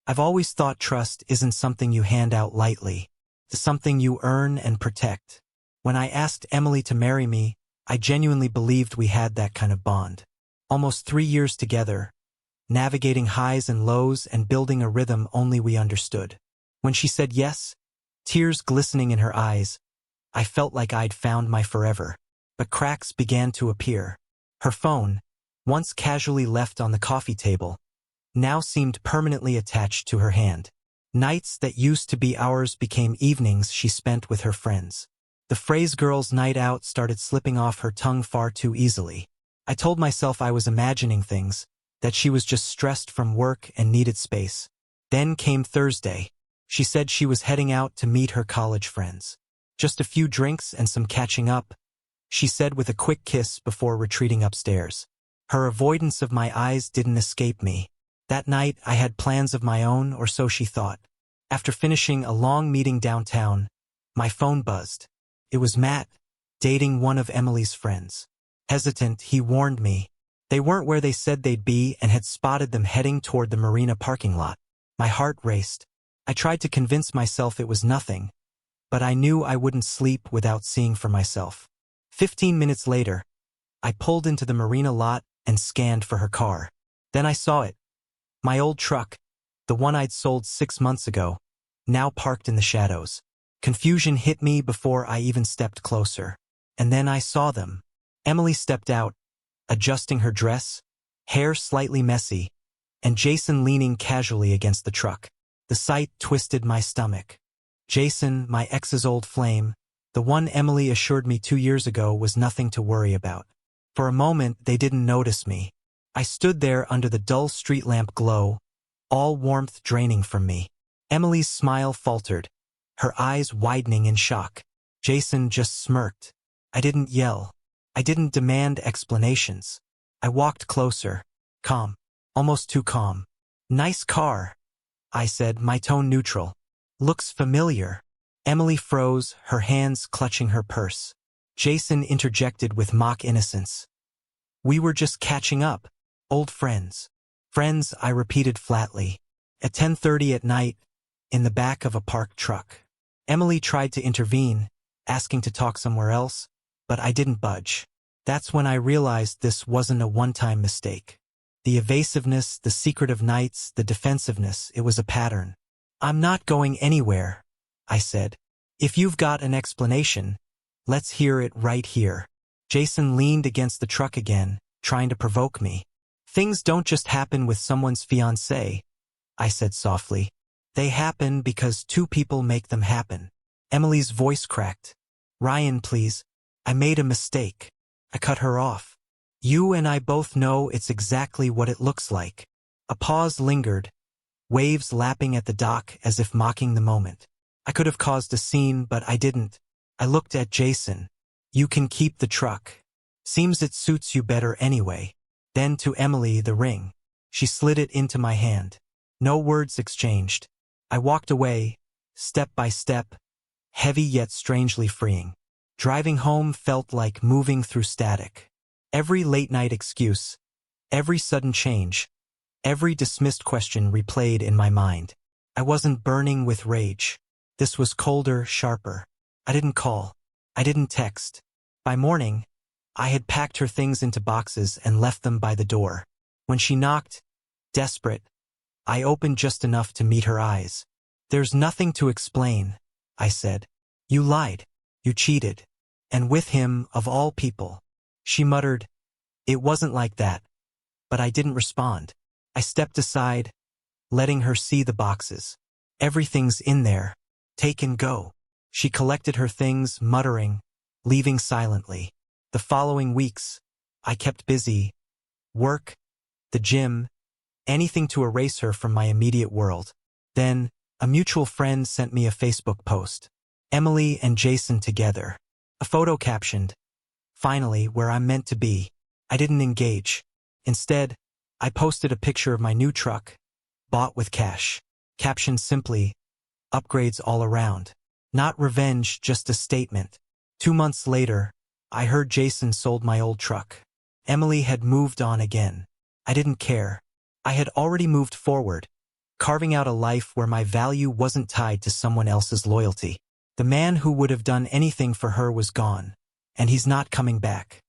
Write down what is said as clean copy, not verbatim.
I've always thought trust isn't something you hand out lightly. It's something you earn and protect. When I asked Emily to marry me, I genuinely believed we had that kind of bond. Almost 3 years together, navigating highs and lows and building a rhythm only we understood. When she said yes, tears glistening in her eyes, I felt like I'd found my forever. But cracks began to appear. Her phone, once casually left on the coffee table, now seemed permanently attached to her hand. Nights that used to be hours became evenings she spent with her friends. The phrase girls' night out started slipping off her tongue far too easily. I told myself I was imagining things, that she was just stressed from work and needed space. Then came Thursday. She said she was heading out to meet her college friends. Just a few drinks and some catching up, she said with a quick kiss before retreating upstairs. Her avoidance of my eyes didn't escape me. That night I had plans of my own, or so she thought. After finishing a long meeting downtown, my phone buzzed. It was Matt, dating one of Emily's friends. Hesitant, he warned me. They weren't where they said they'd be and had spotted them heading toward the marina parking lot. My heart raced. I tried to convince myself it was nothing, but I knew I wouldn't sleep without seeing for myself. 15 minutes later, I pulled into the marina lot and scanned for her car. Then I saw it. My old truck, the one I'd sold 6 months ago, now parked in the shadows. Confusion hit me before I even stepped closer. And then I saw them. Emily stepped out, adjusting her dress, hair slightly messy, and Jason leaning casually against the truck. The sight twisted my stomach. Jason, my ex's old flame, the one Emily assured me 2 years ago was nothing to worry about. For a moment, they didn't notice me. I stood there under the dull street lamp glow, all warmth draining from me. Emily's smile faltered, her eyes widening in shock. Jason just smirked. I didn't yell. I didn't demand explanations. I walked closer, calm, almost too calm. "Nice car," I said, my tone neutral. "Looks familiar." Emily froze, her hands clutching her purse. Jason interjected with mock innocence. "We were just catching up. Old friends." "Friends," I repeated flatly. At 10:30 at night, in the back of a parked truck. Emily tried to intervene, asking to talk somewhere else, but I didn't budge. That's when I realized this wasn't a one-time mistake. The evasiveness, the secretive nights, the defensiveness, it was a pattern. "I'm not going anywhere," I said. "If you've got an explanation, let's hear it right here." Jason leaned against the truck again, trying to provoke me. "Things don't just happen with someone's fiancé," I said softly. "They happen because two people make them happen." Emily's voice cracked. "Ryan, please. I made a mistake." I cut her off. "You and I both know it's exactly what it looks like." A pause lingered, waves lapping at the dock as if mocking the moment. I could have caused a scene, but I didn't. I looked at Jason. "You can keep the truck. Seems it suits you better anyway." Then to Emily, the ring. She slid it into my hand. No words exchanged. I walked away, step by step, heavy yet strangely freeing. Driving home felt like moving through static. Every late-night excuse, every sudden change, every dismissed question replayed in my mind. I wasn't burning with rage. This was colder, sharper. I didn't call. I didn't text. By morning, I had packed her things into boxes and left them by the door. When she knocked, desperate, I opened just enough to meet her eyes. "There's nothing to explain," I said. "You lied. You cheated. And with him, of all people." She muttered, "It wasn't like that." But I didn't respond. I stepped aside, letting her see the boxes. "Everything's in there. Take and go." She collected her things, muttering, leaving silently. The following weeks, I kept busy. Work, the gym, anything to erase her from my immediate world. Then, a mutual friend sent me a Facebook post. Emily and Jason together. A photo captioned, "Finally, where I'm meant to be." I didn't engage. Instead, I posted a picture of my new truck, bought with cash. Captioned simply, "Upgrades all around." Not revenge, just a statement. 2 months later, I heard Jason sold my old truck. Emily had moved on again. I didn't care. I had already moved forward, carving out a life where my value wasn't tied to someone else's loyalty. The man who would have done anything for her was gone, and he's not coming back.